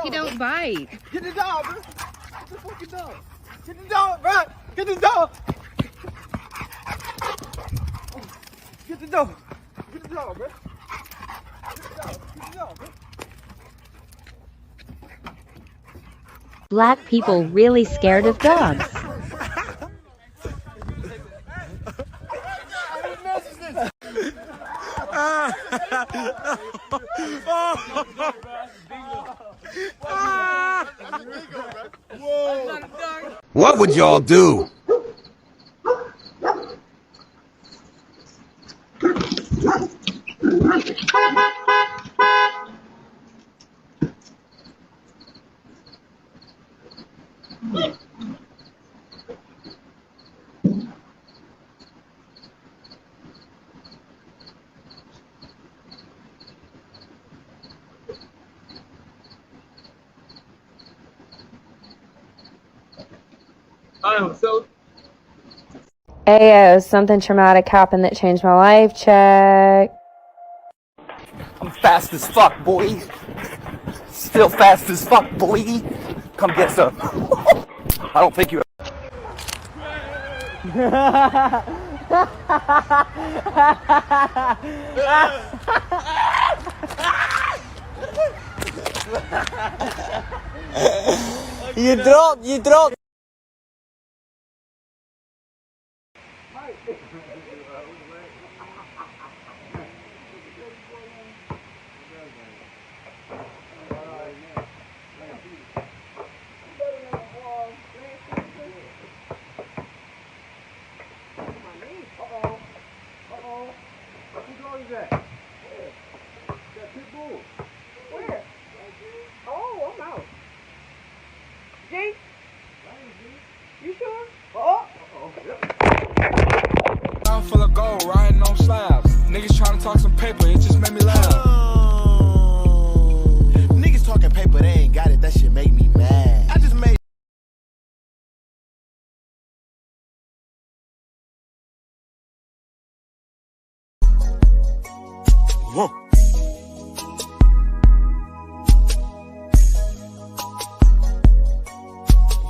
He don't bite. Get the dog, bro. Get the fucking dog. Get the dog, bro. Get the dog. Get the dog. Get the dog, bro. Get the dog. Get the dog, bro. Black people really scared of dogs. What would y'all do? Ayo, something traumatic happened that changed my life. Check. I'm fast as fuck, boy. Still fast as fuck, boy. Come get some. I don't think you. You dropped. Where? Oh, I'm out. G? You sure? I'm full of gold, riding on slabs. Niggas trying to talk some paper, it just made me laugh. Niggas talking paper, they ain't got it. That shit make me mad. I just made. Whoa.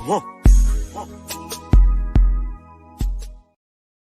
Whoa.